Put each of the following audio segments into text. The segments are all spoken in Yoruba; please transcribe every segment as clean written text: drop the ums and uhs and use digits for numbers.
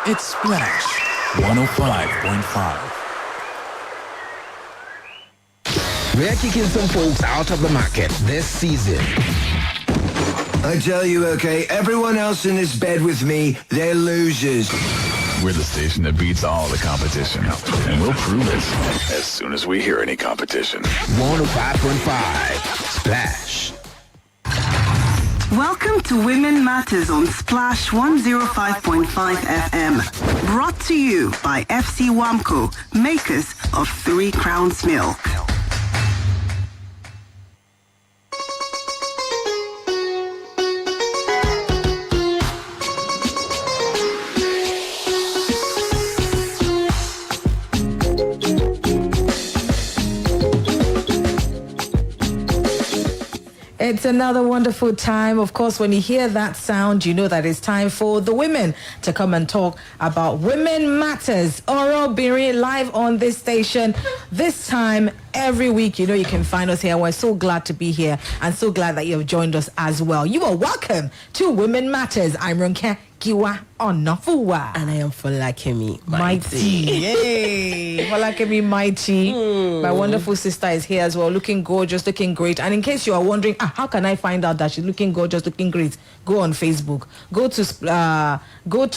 It's Splash 105.5. We're kicking some folks out of the market this season. I tell you, okay, everyone else in this bed with me, they're losers. We're the station that beats all the competition, and we'll prove it as soon as we hear any competition. 105.5 Splash. Welcome to Women Matters on Splash 105.5 FM. Brought to you by FC Wamco, makers of 3 Crowns Milk. It's another wonderful time. Of course, when you hear that sound, you know that it's time for the women to come and talk about Women Matters. Oro Biri live on this station. This time every week, you know, you can find us here. We're so glad to be here and so glad that you have joined us as well. You are welcome to Women Matters. I'm Ronke Giwa Onafuwa. And I am Folakemi Mighty. Yay! Folakemi Mighty. My wonderful sister is here as well, looking gorgeous, looking great. And in case you are wondering, how can I find out that she's looking gorgeous, looking great? Go on Facebook. Go to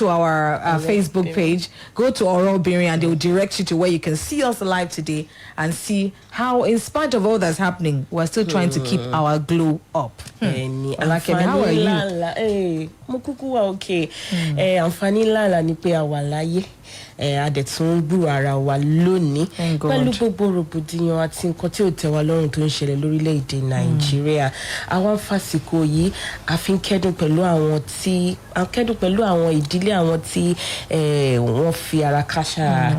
our Facebook page. Go to Oro Biri and they will direct you to where you can see us live today and see how, in spite of all that's happening, we're still trying to keep our glow up. Folakemi, how are you? Okay. Àǹfààní ńlá ni pé a wà láyé. Adẹ̀tún gbúrò ara wa lónìí pẹ̀lú gbogbo rògbòdìyàn àti nǹkan tí ó tẹ́ wa lọ́rùn tó ń ṣẹlẹ̀ lórílẹ̀-èdè Nàìjíríà. Àwọn fásikò yìí a fi ń kẹ́dùn pẹ̀lú àwọn ìdílé àwọn tí wọ́n fi ara káṣá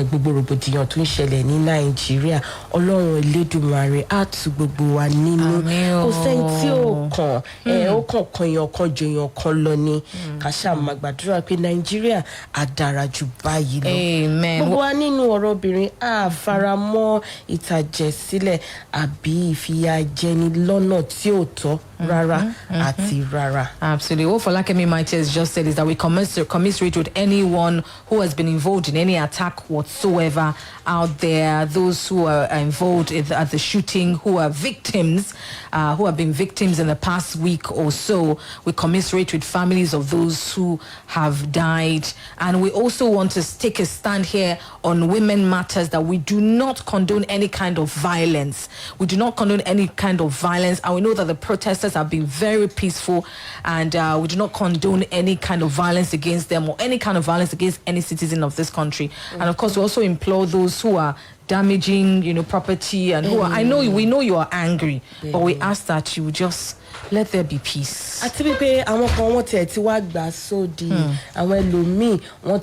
gbogbo rògbòdìyàn tó ń ṣẹlẹ̀ ní Nàìjíríà. Ọlọ́run Elédùmarè á tú gbogbo wa nínú. Kò sẹ́ni tí ó kàn ó kàn èèyàn kan jù èèyàn kan lọ ni. Ká ṣáà máa gbàdúrà pé Nàìjíríà á dára jù báyìí. Amen. Gbogbo wa nínú ọ̀rọ̀ obìnrin a faramọ́ ìtàjẹ̀sílẹ̀ àbí ìfìyàjẹni lọ́nà tí ò tọ́ rárá àti rárá. Absolutely. What Folakemi Mighty has just said is that we commiserate with anyone who has been involved in any attack whatsoever out there, those who are involved at the shooting, who are victims, who have been victims in the past week or so. We commiserate with families of those who have died. And we also want to take a stand here on Women Matters that we do not condone any kind of violence. We do not condone any kind of violence. And we know that the protesters have been very peaceful, and we do not condone any kind of violence against them or any kind of violence against any citizen of this country. And of course, we also implore those who are damaging, property and who are, we know you are angry, but we ask that you just let there be peace. Àti wípé àwọn kan wọ́n ti wá gbà sódì àwọn ẹlòmíì wọ́n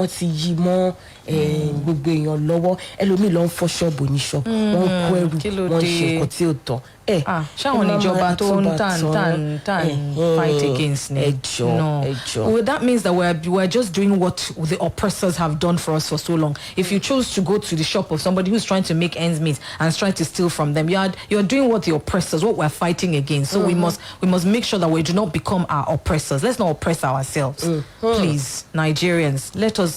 ti yí mọ́ gbogbo èèyàn lọ́wọ́ ẹlòmíì ló ń fọ́ ṣọ́ọ̀bù ní ṣọ́ọ̀bù wọ́n kó ẹrù wọ́n ṣe nǹkan tí ó tọ́. Ṣáwọn ìjọba tó ń tàn fight against me. Ẹjọ́. Well, that means that we're just doing what the oppressors have done for us for so long. If you choose to go to the shop of somebody who's trying to make ends meet and is trying to steal from them, you're doing what the oppressors, what we're fighting against. So we must make sure that we do not become our oppressors. Let's not oppress ourselves. Please, Nigerians,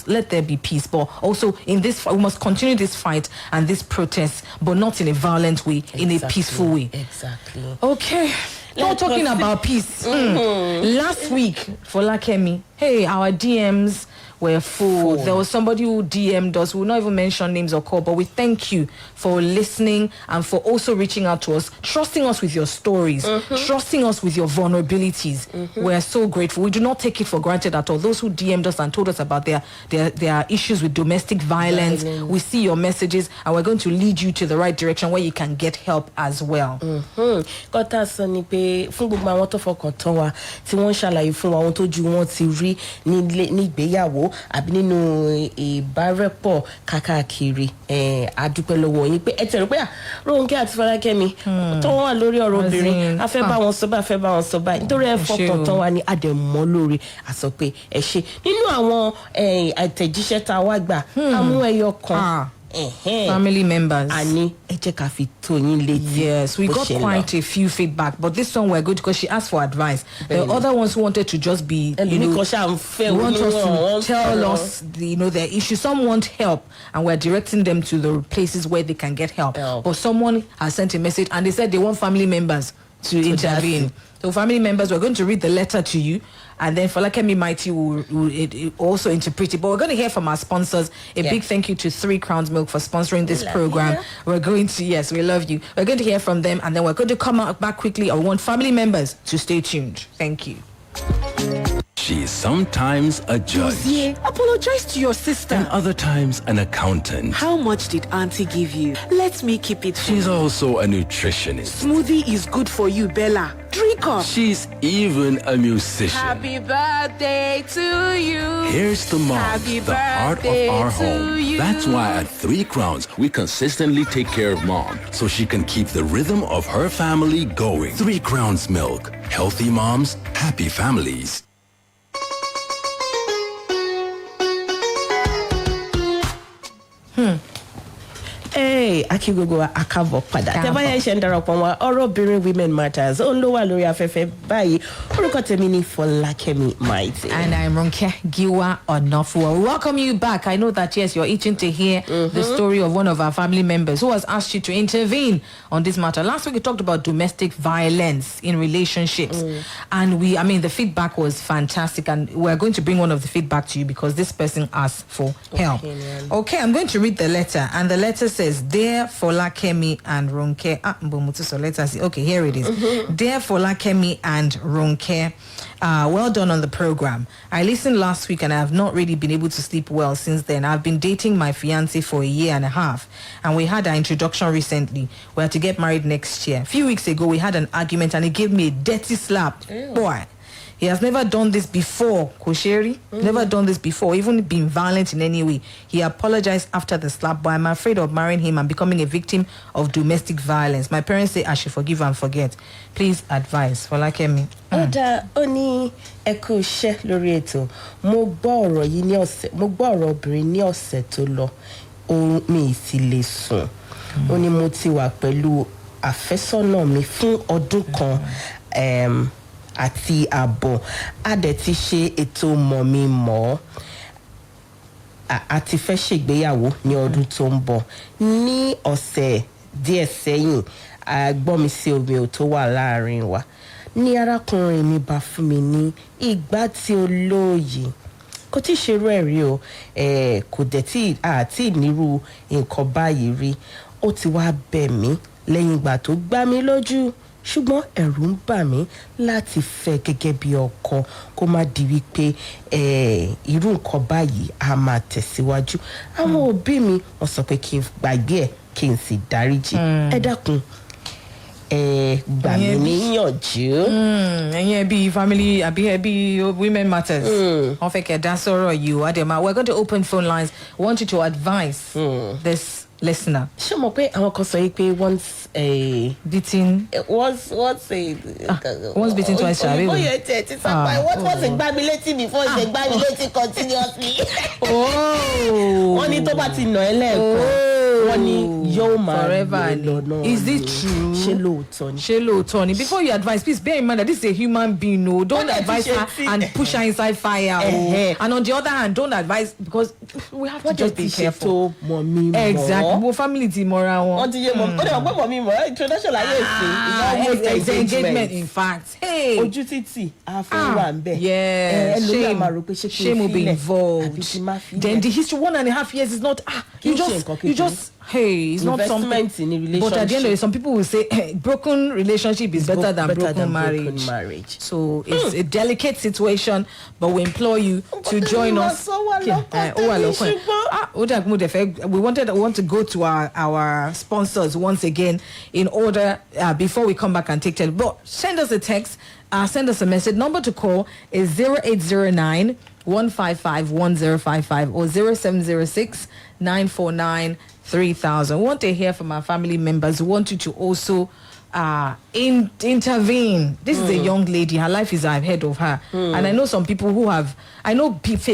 let there be peace. But also in this, we must continue this fight and this protest, but not in a violent way, in a peaceful way. Exactly. Okay. Not talking about peace. Last week, Folakemi, our DMs were full. There was somebody who DM'd us. We will not even mention names or call, but we thank you for listening and for also reaching out to us, trusting us with your stories, trusting us with your vulnerabilities. We're so grateful. We do not take it for granted at all. Those who DM'd us and told us about their issues with domestic violence, we see your messages and we're going to lead you to the right direction where you can get help as well. Kọ́tà sọ ni pé fún gbogbo àwọn tó fọkàn tán wa tí wọ́n ṣàlàyé fún wa ohun tójú wọn ti rí nígbéyàwó àbí nínú ìbárẹ́pọ̀ káàkiri adúpẹ́ lọ́wọ́ yín pé ẹ tẹ̀rù pé Ronke àti Folakemi tó wà lórí ọ̀rọ̀ obìnrin a fẹ́ bá wọn sọ báyìí nítorí ẹ fọkàn tán wa ní àdẹ̀mọ́ lórí àsọ pé ẹ ṣe nínú àwọn àtẹ̀jíṣẹ́ tá a wá gbà amú ẹyọ kan family members. Ani eje ka fi to yin leti. Yes, we got quite a few feedback, but this one we're good because she asked for advice. The other ones who wanted to just be, want us to tell us, their issue. Some want help, and we're directing them to the places where they can get help. But someone has sent a message, and they said they want family members to intervene. So family members, we're going to read the letter to you, and then Folakemi Mighty will also interpret it. But we're going to hear from our sponsors. A big thank you to 3 Crowns Milk for sponsoring this program. We're going to, yes, we love you. We're going to hear from them, and then we're going to come back quickly. I want family members to stay tuned. Thank you. She's sometimes a judge. Rosie, apologize to your sister. And other times an accountant. How much did Auntie give you? Let me keep it. She's also a nutritionist. Smoothie is good for you, Bella. Drink up. She's even a musician. Happy birthday to you. Here's the mom, Happy the heart of our home. you. That's why at 3 Crowns, we consistently take care of mom so she can keep the rhythm of her family going. 3 Crowns Milk. Healthy moms, happy families. Hey, Akigogo Akabo Pada. Tebaya Shendarapon wa Oro Women Matters. Onlowa lórí afẹ́fẹ́ báyìí. Orúkọ tèmi ni Folakemi Mighty. And I'm Ronke Giwa Onafuwa. We welcome you back. I know that, yes, you're itching to hear the story of one of our family members who has asked you to intervene on this matter. Last week we talked about domestic violence in relationships. And the feedback was fantastic. And we're going to bring one of the feedback to you because this person asked for help. Okay, I'm going to read the letter. And the letter says, Dear Folakemi and Ronke. So let us see. Okay, here it is. Dear Folakemi and Ronke, well done on the program. I listened last week and I have not really been able to sleep well since then. I've been dating my fiancé for 1.5 years and we had our introduction recently. We are to get married next year. A few weeks ago, we had an argument and he gave me a dirty slap. Ew. Boy. He has never done this before, Kosheri. Never done this before, even been violent in any way. He apologized after the slap, but I'm afraid of marrying him and becoming a victim of domestic violence. My parents say I should forgive and forget. Please advise. Folakemi. Oda oni ekuse lórí ètò. Mo gbọ́ ọ̀rọ̀ yìí ní ọ̀sẹ̀. Mo gbọ́ ọ̀rọ̀ obìnrin ní ọ̀sẹ̀ tó lọ. Ó mi sì lè sùn. Ó ní mo ti wà pẹ̀lú àfẹ́sọ́nà mi fún ọdún kan. Àti àbọ̀ a dẹ̀ ti ṣe ètò mọ̀-mi-mọ̀ àti fẹ́ ṣègbéyàwó ní ọdún tó ń bọ̀ ní ọ̀sẹ̀ díẹ̀ sẹ́yìn gbọ́mi sí omi ò tó wà láàrin wa ní arákùnrin mi bá fún mi ní ìgbà tí ó lóye kò tí ṣe rú ẹ̀rí o kò dẹ̀ tí àti nírú nǹkan báyìí rí ó ti wá bẹ̀ mí lẹ́yìn ìgbà tó gbá mi lójú ṣùgbọ́n ẹ̀rù ń bà mí láti fẹ́ gẹ́gẹ́ bí ọkọ kó má di wípé irú nǹkan báyìí a máa tẹ̀síwájú. Àwọn òbí mi wọ́n sọ pé kí n gbàgbé ẹ̀ kí n sì dáríjì. Ẹ dákun gbà mí níyànjú. Ẹ̀yin ẹbí family àbí ẹbí Women Matters. Wọ́n fẹ́ kẹ́ dá sọ̀rọ̀ yìí o Adema. We're going to open phone lines. We want you to advise this listener. Ṣé mo pé àwọn kan sọ yìí pé once beating. Once beaten twice shy. Oh yeah, what was it gbá mi létí before ṣe gbá mi létí continuously. Wọ́n ní tó bá ti nà ẹ́ lẹ́ẹ̀kan. Wọ́n ní yóò máa forever lọ́nà. Is it true? Ṣé lóòótọ́ ni? Before you advise, please bear in mind that this is a human being. No, don't advise her and push her inside fire. And on the other hand, don't advise because we have to just be careful. Exactly. Well, family ti mora wọn. Ti ye mo. O de mo mo mi mo introduction la ye si. It's engagement in fact. Hey. Ojú títì afọ wa nbe. Yeah. Shame will be involved. Then the history 1.5 years is not you just hey, it's not something in a relationship. But at the end of it, some people will say broken relationship is better than broken marriage. So it's a delicate situation, but we implore you to join us. We want to go to our sponsors once again in order before we come back and take tell. But send us a text, send us a message. Number to call is 0809 155 1055 or 0706 949 3000. We want to hear from our family members. We want you to also intervene. This is a young lady. Her life is ahead of her. And I know some people who have, a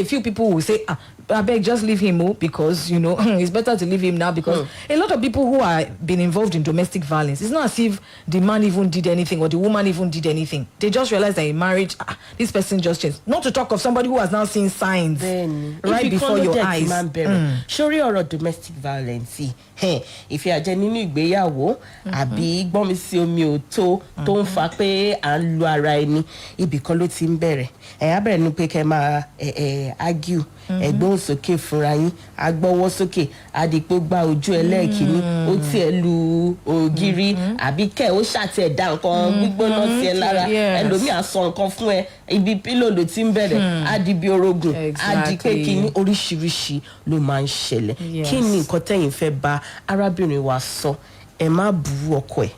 few people who say, I beg, just leave him, because, it's better to leave him now, because a lot of people who are been involved in domestic violence, it's not as if the man even did anything or the woman even did anything. They just realize that in marriage, this person just changed. Not to talk of somebody who has now seen signs right before your eyes. Surely or domestic violence, if you are genuinely ìgbéyàwó, àbí gbọ́n mi sí omi ò tó ń fa pé à ń lu ara ẹni, ibì kan ló ti ń bẹ̀rẹ̀. Á bẹ̀rẹ̀ ní pé kẹ́ máa argue. Ẹ̀gbọ́n sókè fúnra yín, agbọ́wọ́ sókè, àdìpọ̀ gba ojú ẹlẹ́ẹ̀kìíní, ó tiẹ̀ lu ògiri, àbí kẹ́ ó ṣàtẹ̀ dá nǹkan gbígbóná sí ẹ lára, ẹlòmíì á sọ nǹkan fún ẹ, ibi pílò ló ti ń bẹ̀rẹ̀, á di bí orogún, á di pé kíní oríṣiríṣi ló máa ń ṣẹlẹ̀. Kí ni nǹkan tẹ́yin fẹ́ bá arábìnrin wa sọ? Ẹ má bú ọkọ ẹ̀,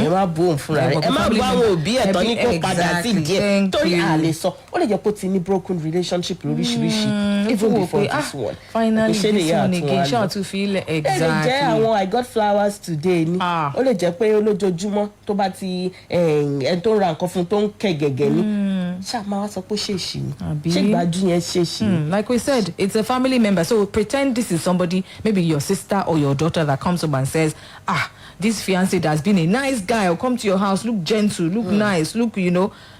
ẹ má bú òun fúnra rẹ̀, ẹ má bú àwọn òbí ẹ̀ tán ní kó padà sí díẹ̀ torí a lè sọ ó lè jẹ́ pé ó ti ní broken relationship lóríṣiríṣi even before this one. Finally this one again ṣé àwọn tún fi ilẹ̀ exactly. ẹ lè jẹ́ àwọn I got flowers today ni ó lè jẹ́ pé olójoojúmọ́ tó bá ti ẹni tó ń ra nǹkan fún tó ń kẹ́ gẹ̀gẹ̀ ni ṣáà máa wá sọ pé ṣèṣì ni ṣé ìgbájú yẹn ṣèṣì ni. Like we said, it's a family member, so pretend this is somebody, maybe your sister or your daughter, that comes up and says, this fiancé that's been a nice guy, will come to your house, look gentle, look nice, look,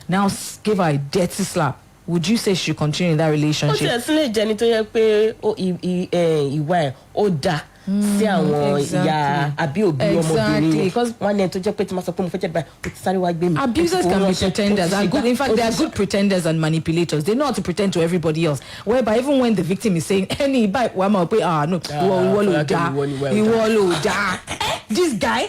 now give her a dirty slap. Would you say she should continue in that relationship? Ó ti ẹ̀sìn lè jẹ́ ni tó yẹ pé ìwà ẹ̀ ó dáa sí àwọn ìyá àbí òbí ọmọbìnrin wọn ní tó jẹ́ pé tí ma sọ pé mo fẹ́ jẹ́ báyìí ó ti sáré wá gbé mi. Abusers can be pretenders and good. In fact, they are good pretenders and manipulators. They know how to pretend to everybody else. Whereby even when the victim is saying any bite, no, ìwọ ló dá. This guy,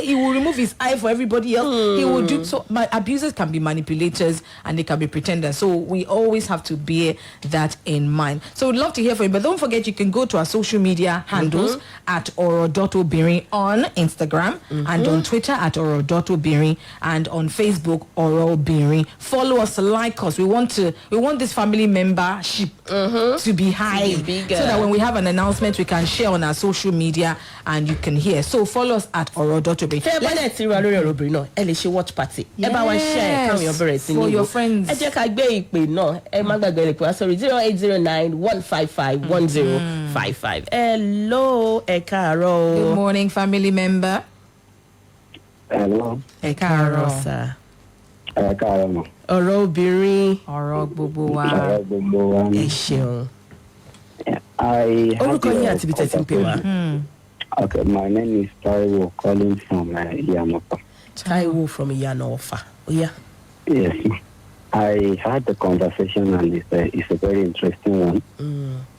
he will remove his eye for everybody else. He will do so. Abusers can be manipulators and they can be pretenders. So we always have to bear that in mind. So we'd love to hear from you, but don't forget you can go to our social media handles at oro.obiri on Instagram and on Twitter at oro.obiri and on Facebook oro.obiri. Follow us, like us. We want this family membership to be high, so that when we have an announcement we can share on our social media and you can hear. So follow us at oro.obiri. Watch party. For your friends. 0809-155-1055. Hello, Ekaro. Good morning, family member. Hello. Ekaro, sir. Ekaro. Ọ̀rọ̀ obìnrin. Ọ̀rọ̀ gbogbo wa. Ọ̀rọ̀ gbogbo wa. Ẹ ṣeun. Orúkọ yín àti ibi tẹ́ ti ń pè wá. Okay, my name is Taiwo, calling from Iyanofa. Taiwo from Iyanofa. Oh yeah. Yes. I had the conversation and it's a very interesting one.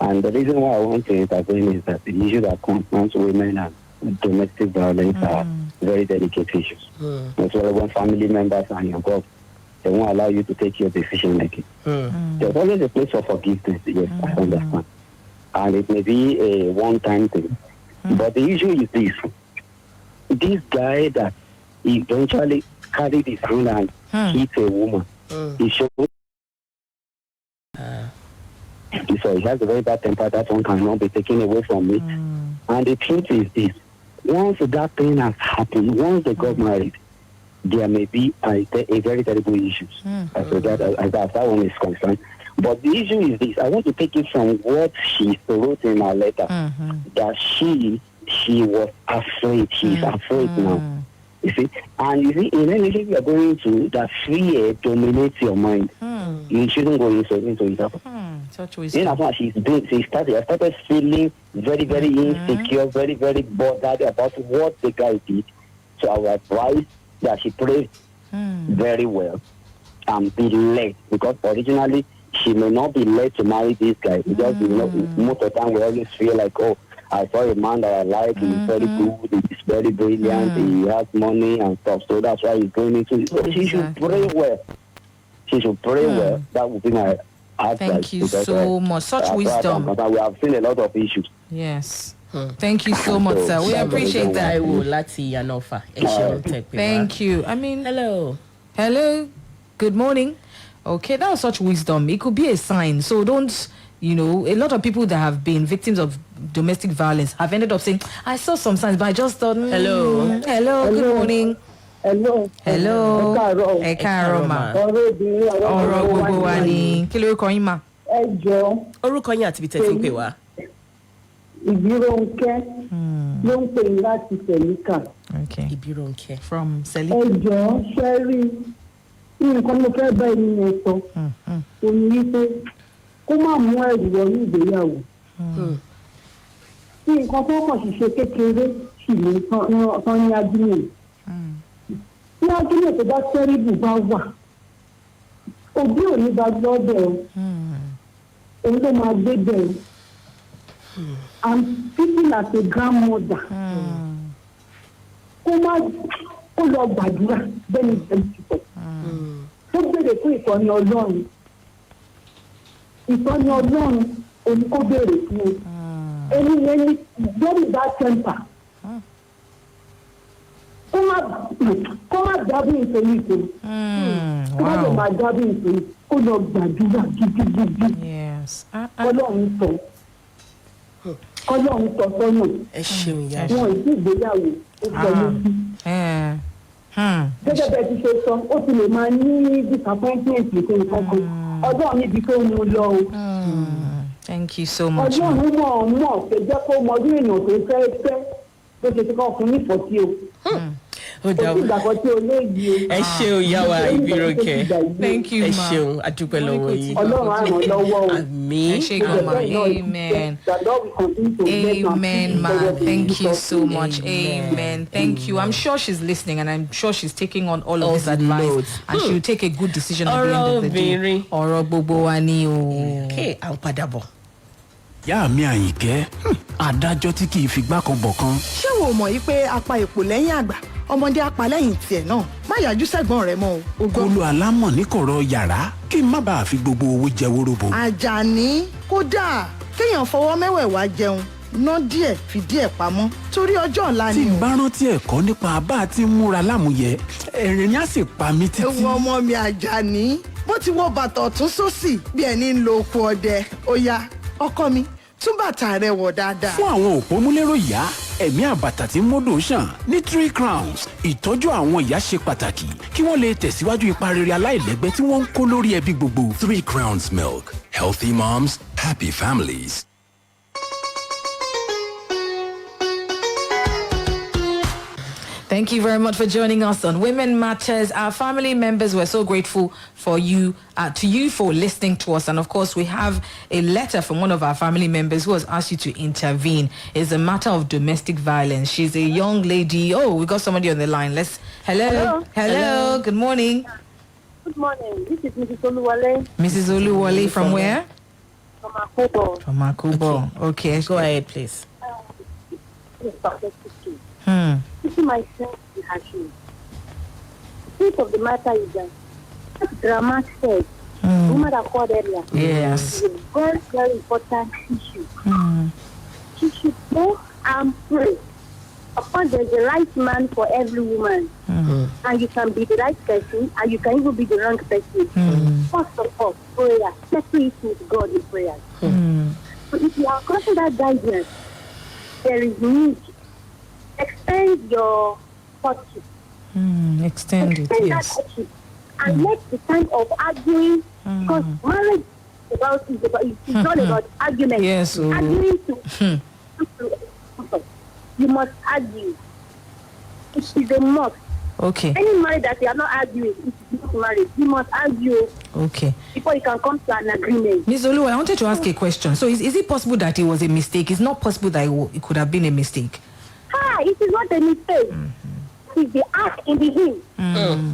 And the reason why I want to intervene is that the issue that confronts women and domestic violence are very delicate issues. As well, when family members are involved, they won't allow you to take your decision making. There's always a place for forgiveness, yes, I understand. And it may be a one-time thing. But the issue is this guy that eventually carried his hand and hit a woman, he showed so he has a very bad temper. That one cannot be taken away from me. And the truth is this: once that thing has happened, once they got married, there may be a very terrible issues as that one is concerned. But the issue is this: I want to take it from what she wrote in her letter, that she was afraid. She's afraid now. You see, and you see, in anything you are going to, that fear dominates your mind. You shouldn't go into it. Such wisdom. I started feeling very, very insecure, very, very bothered about what the guy did. So I was advised that she prayed very well and be led, because originally she may not be led to marry this guy, because most of the time we always feel like, oh, I saw a man that I like, he's very good, he's very brilliant, he has money and stuff, so that's why he's going into it. So she should pray well. She should pray well. That would be my advice. Thank you so much. Such wisdom. We have seen a lot of issues. Yes. Thank you so much, sir. We appreciate that. Thank you. I mean, hello. Good morning. Okay, that was such wisdom. It could be a sign. So don't, a lot of people that have been victims of domestic violence have ended up saying, I saw some signs, but I just thought, hello, good morning. Hello. Ẹ káàárọ̀ ma. Ọ̀rọ̀ gbogbo wa ni. Kí ló kọ yín ma? ẹjọ́ orúkọ yín àti ibi tẹ́ ti ń pè wá. Ìbírónkẹ́ ló ń pè ní láti Sẹ̀líkà. Okay. Ìbírónkẹ́. From Seli. Ẹjọ́ ṣẹ́rí nǹkan ló fẹ́ bá ẹni yẹn sọ. Òní wípé kó má mú ẹ̀rù wọnú ìgbéyàwó. Tí nǹkan tó kàn ṣiṣẹ́ kékeré sì lè tán ní ajínigbé. Tí ajínigbé tó bá tẹ́rìbù bá wà, òbí ò ní bá lọ́bẹ̀ o. Òun ló máa gbé bẹ̀rù. I'm speaking as a grandmother. Kó lọ gbàdúrà bẹ́ẹ̀ni bẹ́ẹ̀ ti sọ. Ó béèrè fún ìtọ́ni Ọlọ́run. Ìtọ́ni Ọlọ́run òní kó béèrè fún o. Ẹni yẹn ní very bad temper. Kó má dábì nítorí ìtòrí. Kó má lè máa dábì nítorí kó lọ gbàdúrà gidigidi. Ọlọ́run sọ. Ọlọ́run sọ sọ́nà. Ẹ ṣeun ìyá. Wọn ì sí ìgbéyàwó ó sọ lójú. Gẹ́gẹ́ bẹ́ẹ̀ ti ṣe sọ, ó ti lè máa ní disappointment nìkan kankan. Ọjọ́ níbi tó ń lọ o. Thank you so much. Ọlọ́run mọ̀ pé jẹ́ kó mọ ọdún èèyàn tó fẹ́ bó ṣe ti kọ́ fún nífọ̀tí o. Ó dà ó gbàgbọ́ tí o léyìí o. Ẹ ṣeun ìyá wa Ìbírónkẹ́. Thank you, ma. Ẹ ṣeun adúpẹ́ lọ́wọ́ yìí. Ọlọ́run á ràn lọ́wọ́ o. Àmín. Ẹ ṣé gan ma. Amen. Amen, ma. Thank you so much. Amen. Thank you. I'm sure she's listening and I'm sure she's taking on all of this advice and she'll take a good decision at the end of the day. Ọ̀rọ̀ gbogbo wa ni o. Okay, à ń padà bọ̀. Yá mi Àyìnkẹ́, adájọ́ tí kì í figbá kan bọ̀ kan. Ṣé wo mọ̀ yí pé apá èpò lẹ́yìn àgbà ọmọdé apá lẹ́yìn tiẹ̀ náà má yájú sẹ́gbọ́n rẹ̀ mọ́ o. Olú alámọ̀ ní kọ̀rọ̀ yàrá kí n má bàa fi gbogbo owó jẹ wóróbo. Àjàní kódà kéèyàn fọwọ́ mẹ́wẹ̀ẹ̀wá jẹun ná díẹ̀ fi díẹ̀ pamọ́ torí ọjọ́ ọ̀la ni o. Tí n bá rántí ẹ̀kọ́ nípa bá a ti múra lámúyẹ ẹ̀rín á sì pa mí títí. Ewu ọmọ mi Àjàní bó ti wọ bàtà ọ̀tún sósì bí ẹni ń lo oko ọdẹ ó yá ọkọ mi tún bàtà rẹ wọ̀ dáadáa. Fún àwọn òpómúlérò ìyá ẹ̀mí àbàtà tí módò ṣàn ní 3 crowns ìtọ́jú àwọn ìyá ṣe pàtàkì kí wọ́n lè tẹ̀síwájú ipa rere aláìlẹ́gbẹ́ tí wọ́n ń kó lórí ẹbí gbogbo. 3 crowns milk. Healthy moms, happy families. Thank you very much for joining us on Women Matters. Our family members were so grateful for you, to you for listening to us. And of course, we have a letter from one of our family members who has asked you to intervene. It's a matter of domestic violence. She's a young lady. Oh, we got somebody on the line. Hello. Good morning. Good morning. This is Mrs. Oluwale. Mrs. Oluwale from where? From Akubo. From Akubo. Okay. Go ahead, please. You see my friend in her shoes. The truth of the matter is that Grandma said, woman that called earlier, yes, is a very, very important issue. She should go and pray. Of course, there's a right man for every woman. And you can be the right person, and you can even be the wrong person. First of all, prayer. Settle it with God in prayer. So if you are crossing that guidance, there is need. Extend your courtship. Extend it, yes. That courtship. And let the time of arguing, because marriage is not about argument. Yes. Arguing you must argue. It is a must. Okay. Any marriage that you are not arguing, it is not marriage. You must argue. Okay. Before you can come to an agreement. Ms. Olu, I wanted to ask a question. So is it possible that it was a mistake? It's not possible that it could have been a mistake. It is not a mistake. It is the act in the hymn.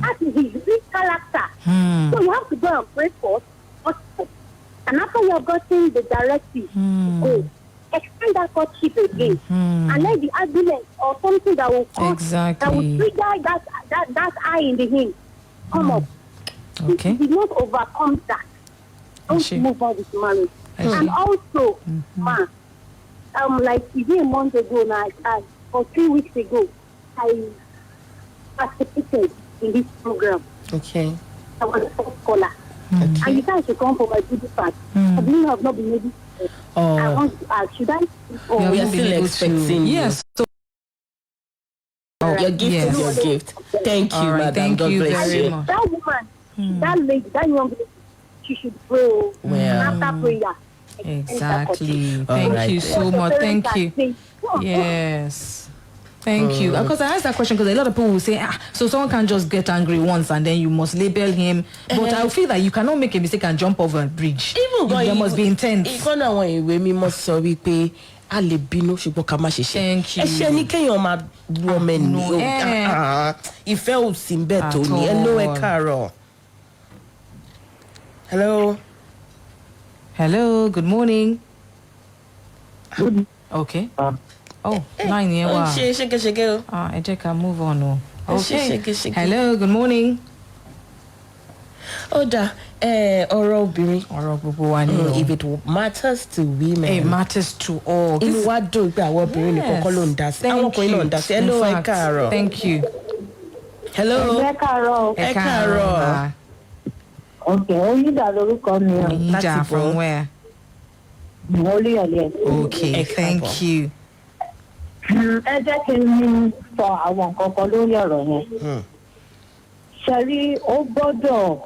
That is his real character. So you have to go and pray first. And after you have gotten the directive, go. Extend that courtship again. And let the argument or something that will cause, that will trigger that eye in the hymn come up. Okay. If you did not overcome that, don't move on with marriage. And also, like a month ago now, or 3 weeks ago, I participated in this program. Okay. I was a first caller. And you guys should come for my beauty part. I believe I have not been able to. I want to ask, should I? We are still expecting. Yes. So your gift is your gift. Thank you, madam. Thank God you bless very you. much. That woman, that lady, that young lady, she should pray. Well. After prayer. Exactly. Thank you so much. Thank you. Yes. Thank you. Because I asked that question because a lot of people will say, so someone can just get angry once and then you must label him. But I feel that you cannot make a mistake and jump over a bridge. Even there must be intent. Ìkan náà àwọn ìwé mímọ́ sọ wípé a lè bínú ṣùgbọ́n ká má ṣe ṣe. Ẹ̀ṣẹ̀ ní kéèyàn máa bu ọmọ ẹni. Ìfẹ́ ò sí bẹ́ẹ̀ tó ní. Hello, ẹ káàárọ̀. Hello. Hello, good morning. Okay. Line here. Wow. Shake. I just can move on. Okay. Hello, good morning. Oda, ọ̀rọ̀ obìnrin. Ọ̀rọ̀ gbogbo wa ni o. If it matters to women. It matters to all. Inú wa dùn pé àwọn obìnrin nìkan kọ́ ló ń dá sí. Àwọn ọkùnrin náà ń dá sí. Hello, ẹ káàárọ̀. Thank you. Hello. Ẹ káàárọ̀. Ẹ káàárọ̀. Okay, Oyinda lorúkọ mi o. Oyinda from where? Olúyọ̀lé. Okay, thank you. Ẹ jẹ́ kí n sọ àwọn nǹkan kan lórí ọ̀rọ̀ yẹn. Ṣẹ̀rí ó gbọ́dọ̀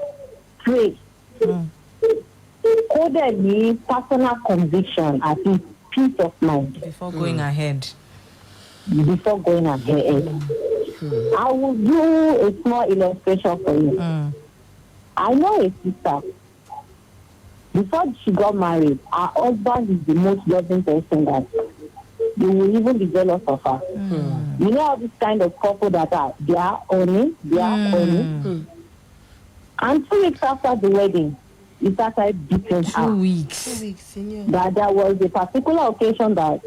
pray. Kó dẹ̀ ní personal conviction àti peace of mind. Before going ahead. I will do a small illustration for you. I know a sister. Before she got married, her husband is the most loving person that you will even be jealous of her. You know all this kind of couple that they are owning. And 2 weeks after the wedding, he started beating her. 2 weeks. That there was a particular occasion that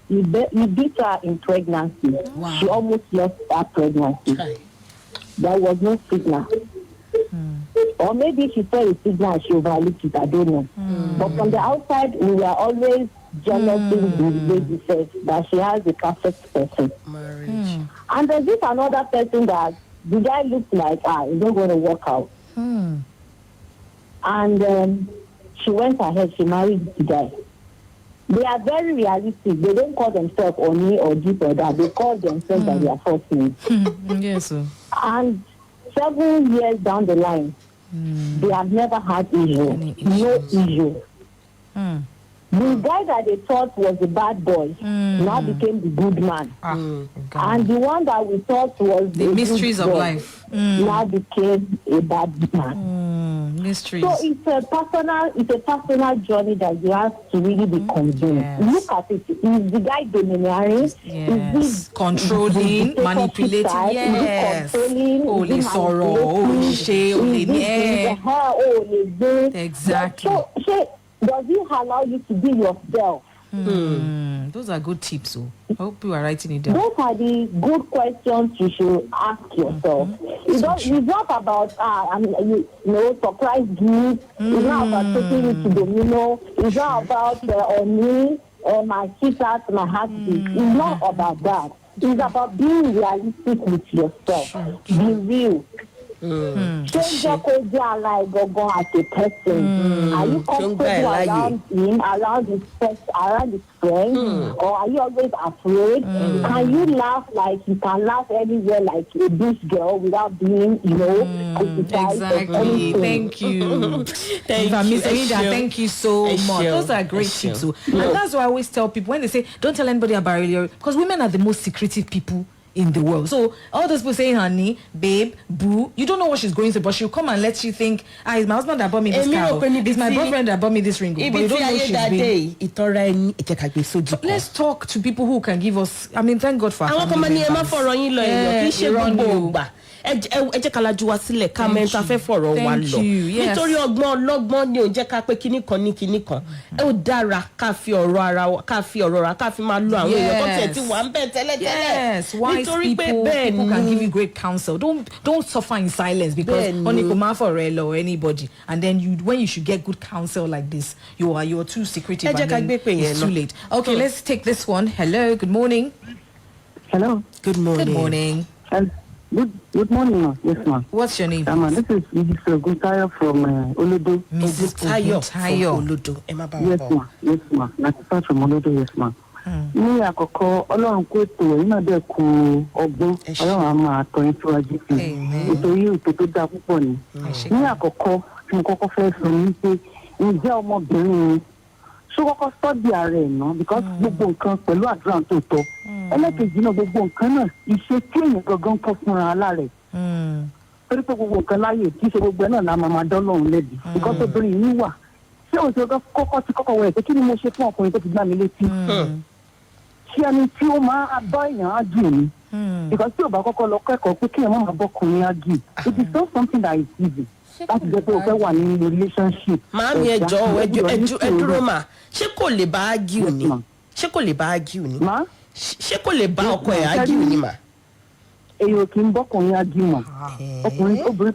he beat her in pregnancy. Wow. She almost lost her pregnancy. There was no signal. Or maybe she saw a signal and she overlooked it, I don't know. But from the outside, we were always jealous with the lady said that she has a perfect person. Marriage. And there's this another person that the guy looks like, it's not going to work out. And she went ahead, she married the guy. They are very realistic. They don't call themselves Oni or this or that. They call themselves that they are forcing. Yes, sir. And 7 years down the line, they have never had issue. No issue. The guy that they thought was the bad boy now became the good man. And the one that we thought was the mysteries of life now became a bad man. Mysteries. So it's a personal journey that you have to really be convinced. Look at it. Is the guy domineering? Yes. Is Controlling, manipulating? Yes. Only sorrow. Exactly. So, does he allow you to be yourself? Those are good tips. So I hope you are writing it down. Those are the good questions you should ask yourself. It's not about surprise gifts. It's not about taking you to Domino. It's not about me, my sisters, my husband. It's not about that. It's about being realistic with yourself. Be real. Change your as a person. Are you comfortable around him, around his friends, or are you always afraid? Can you laugh like you can laugh anywhere like a beach girl without being, criticized? Exactly. Thank you. Thank you so much. Those are great tips. And that's why I always tell people when they say, don't tell anybody about it, because women are the most secretive people in the world. So all those people saying, honey, babe, boo, you don't know what she's going through, but she'll come and let you think, it's my husband that bought me this car. It's my boyfriend that bought me this ring. But you don't know she's been. So let's talk to people who can give us, thank God for our family members. ẹ jẹ́ ká lajú wa sílẹ̀ ká mẹ́ta fẹ́ fọ̀rọ̀ wa lọ nítorí ọgbọ́n ọlọ́gbọ́n ni ò jẹ́ ká pé kinní kan ní kinní kan ó dára ká fi ọ̀rọ̀ ara wa ká fi máa lo àwọn èèyàn tó tẹ̀ tí wà ń bẹ̀ tẹ́lẹ̀tẹ́lẹ̀ nítorí pé bẹ́ẹ̀ ni people can give you great counsel. Don't suffer in silence because only kò máa fọ̀rọ̀ ẹ lọ anybody, and then when you should get good counsel like this, you're too secretive and then it's too late. Okay, let's take this one. Hello, good morning. Hello. Good morning. Good morning, ma. Yes, ma. What's your name? This is Mrs. Oguntayo from Olodo. Mrs. Oguntayo from Olodo. Yes, ma. That's from Olodo, yes, ma. Ní àkọ́kọ́ Ọlọ́run kó ètò ẹ̀yin náà dẹ̀ kú ọgbọ́n Ọlọ́run á máa tọ́ yín síwájú sí i nítorí ètò tó dáa púpọ̀ ni. Ní àkọ́kọ́ tí mo kọ́kọ́ fẹ́ sọ ní pé ǹjẹ́ ọmọbìnrin ni ṣó kọ́kọ́ sọ́ọ̀dì ààrẹ náà because gbogbo nǹkan pẹ̀lú àdúrà tó tọ́ ẹlẹ́kejì náà gbogbo nǹkan náà ìṣe tí èèyàn gangan kọ́ fúnra alárẹ̀ torí pé gbogbo nǹkan láyè kì í ṣe gbogbo ẹ̀ náà la máa dọ́lọ́run lẹ́bi because obìnrin yìí wà ṣé òun ti kọ́kọ́ wẹ̀ pé kí ni mo ṣe fún ọkùnrin tó ti gbá mi létí ṣé ẹni tí ó máa bá èèyàn á jù mí because tí ò bá kọ́kọ́ lọ kẹ́kọ̀ọ́ pé kí èèyàn má bọ́kùnrin á jù it is not something that is easy láti jẹ́ pé o fẹ́ wà nínú relationship. Màámi ẹ dúró mà ṣé kò lè bá ágìw ni ṣé kò lè bá ágìw ni ṣé kò lè bá ọkọ ẹ̀ ágìw ni mà. èyí ò kì í bọ́kùnrin ágìw mà obìnrin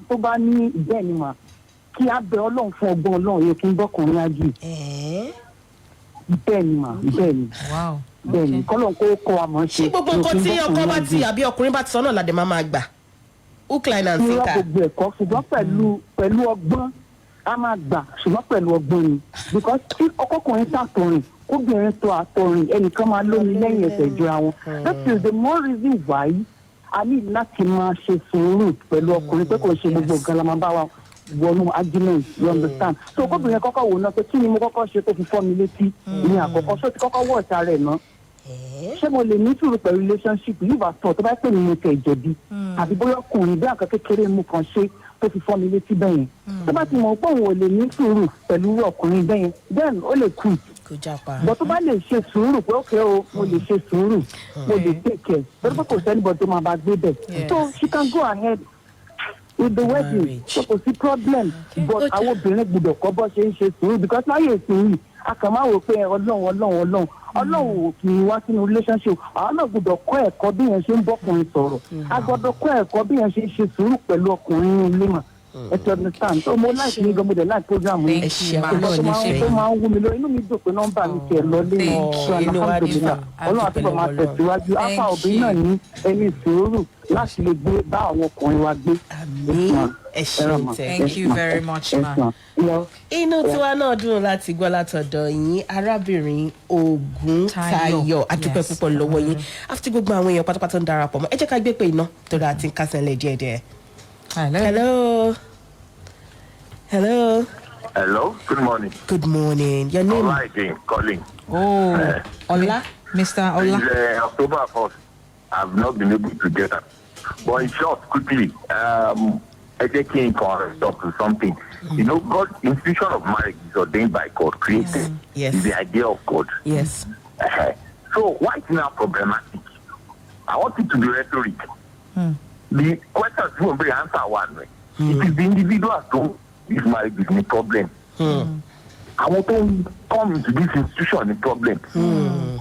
tó bá ní bẹ́ẹ̀ ni mà kí á bẹ ọlọ́run fún ọgbọ́n ọlọ́run èyí ò kì í bọ́kùnrin ágìw. bẹ́ẹ̀ ni mà bẹ́ẹ̀ ni bẹ́ẹ̀ ni kọ́lọ́n kó kọ́ àmọ́ ṣe. ṣé gbogbo nǹkan tí ọkọ bá ti àbí ọkùnrin bá ti sọ náà ládẹ máa gbà. Hookline and sinker. Ìrọ̀ gbogbo ẹ̀kọ́ ṣùgbọ́n pẹ̀lú ọgbọ́n a máa gbà ṣùgbọ́n pẹ̀lú ọgbọ́n ni because tí ọkọkùnrin sàtọ̀rìn kóbìnrin tó àtọ̀rìn ẹnìkan máa lómi lẹ́yìn ẹsẹ̀ ìjọra wọn that is the more reason why a ní láti máa ṣe sùúrù pẹ̀lú ọkùnrin pé kò ṣe gbogbo nǹkan la máa bá wa wọnú argument you understand so kóbìnrin kọ́kọ́ wò náà pé kí ni mo kọ́kọ́ ṣe tó fi fọ́ mi létí ní àkọ́kọ́ ṣó ti kọ́kọ́ wọ̀ ọ̀tá rẹ̀ náà ṣé mo lè ní sùúrù pẹ̀lú relationship yìí bá sọ tó bá pè mí mo tẹ̀ ìjẹ̀bi àbí bóyá ọkùnrin bí àkàn kékeré mu kàn ṣe tó fi fọ́ mi létí bẹ́yẹn tó bá ti mọ̀ pé òun ò lè ní sùúrù pẹ̀lú ọkùnrin bẹ́yẹn then ó lè kú bọ́ tó bá lè ṣe sùúrù pé ókè o mo lè ṣe sùúrù mo lè take care pé kò sẹ́ni bọ́ tó máa bá gbé bẹ̀ so she can go ahead with the wedding so kò sí problem but àwọn obìnrin gbọ́dọ̀ kọ́ bọ́ ṣe ń ṣe sùúrù because láyé ìsìn a kàn máa wò pé ọlọ́run ò kì í wá sínú relationship àwọn náà gbọ́dọ̀ kọ́ ẹ̀kọ́ bí yẹn ṣe ń bọ́kùnrin sọ̀rọ̀ a gbọ́dọ̀ kọ́ ẹ̀kọ́ bí yẹn ṣe ń ṣe sùúrù pẹ̀lú ọkùnrin ilé mà ẹ ti understand so mo láìsí ní gbọmọdé láì program yìí tó máa ń wú mi lọ inú mi dùn pé nọ́mbà mi tiẹ̀ lọ lé mi alhamdulilah ọlọ́run àtúbọ̀ máa tẹ̀síwájú afa obìnrin náà ní ẹni sùúrù láti lè gbé bá àwọn ọkùnrin wa gbé. Thank you very much ma. Inú tiwa náà dùn láti gbọ́ látọ̀dọ̀ yín arábìnrin Ògúntayọ̀ adúpẹ́ púpọ̀ lọ́wọ́ yín àfi gbogbo àwọn èèyàn pátápátá ń darapọ̀ mọ́ ẹ jẹ́ ká gbé pé iná tó dáa ti ń kásẹ̀ lẹ̀ díẹ̀díẹ̀. Hello. Hello. Good morning. Good morning. Your name? Ola again, calling. Oh, Ola? Mr. Ola? It's October 1st. I've not been able to get that. But in short, quickly, I just came talk to something. You know, God, institution of marriage is ordained by God, created. Yes. It's the idea of God. Yes. So why is it now problematic? I want it to be rhetoric. The questions won't be answered one way. It is the individual who is married with the problem. I want to come into this institution the problem.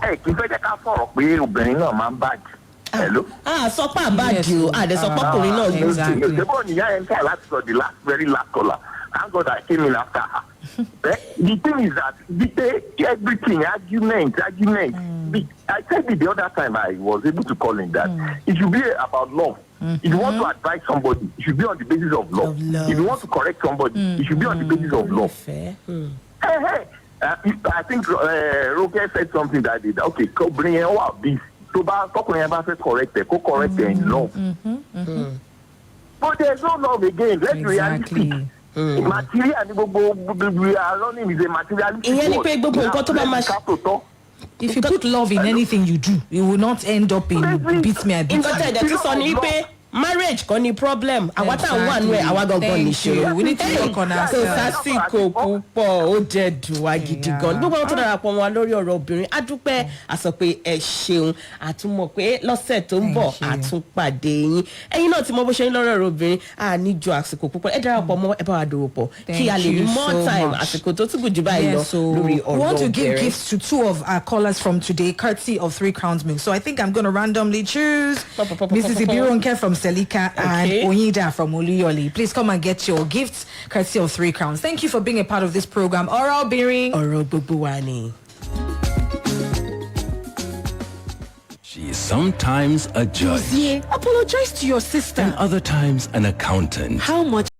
Hey, kí n fẹ́ jẹ́ ká sọ̀rọ̀ pé obìnrin náà máa ń bàjẹ́. Hello. Sọ pé àbájì o àdẹ sọ pé ọkùnrin náà ló ṣe nìyá ẹ̀ ń tà láti sọ the very last caller. Thank God I came in after her. The thing is that everything argument. I said it the other time I was able to call in that it should be about love. If you want to advise somebody, it should be on the basis of love. If you want to correct somebody, it should be on the basis of love. I think Ronke said something that did. Okay, bring in all of this. So talking about correct in love. But there's no love again. Let's realistic. Material, we are learning is a materialistic world. If you put love in anything you do, you will not end up in beat me. Marriage kò ní problem àwa tá wà nú ẹ àwa gangan ní ṣe we need to work on ourselves. sásìkò púpọ̀ ó jẹ́ dùn wá gidi gan gbogbo àwọn tó darapọ̀ wọn lórí ọ̀rọ̀ obìnrin adúpẹ́ àsọ pé ẹ ṣeun àtúmọ̀ pé lọ́sẹ̀ tó ń bọ̀ àtúnpàdé yín ẹ̀yin náà tí mo bó ṣe ń lọ́rọ̀ ọ̀rọ̀ obìnrin níjọ àsìkò púpọ̀ ẹ darapọ̀ mọ́ ẹ bá wa dòwò pọ̀ kí a lè ní more time àsìkò tó tún jù báyìí lọ lórí ọ̀rọ̀ obìnrin. We want to give gifts to 2 of our callers from today courtesy of 3 Crowns Milk, so I think I'm going to randomly choose Mrs. Ronke from Selika and Onyida from Oluyole. Please come and get your gifts courtesy of 3 Crowns. Thank you for being a part of this program. Oro Birin. Oro Bubuwani. She is sometimes a judge. Apologize to your sister. And other times an accountant. How much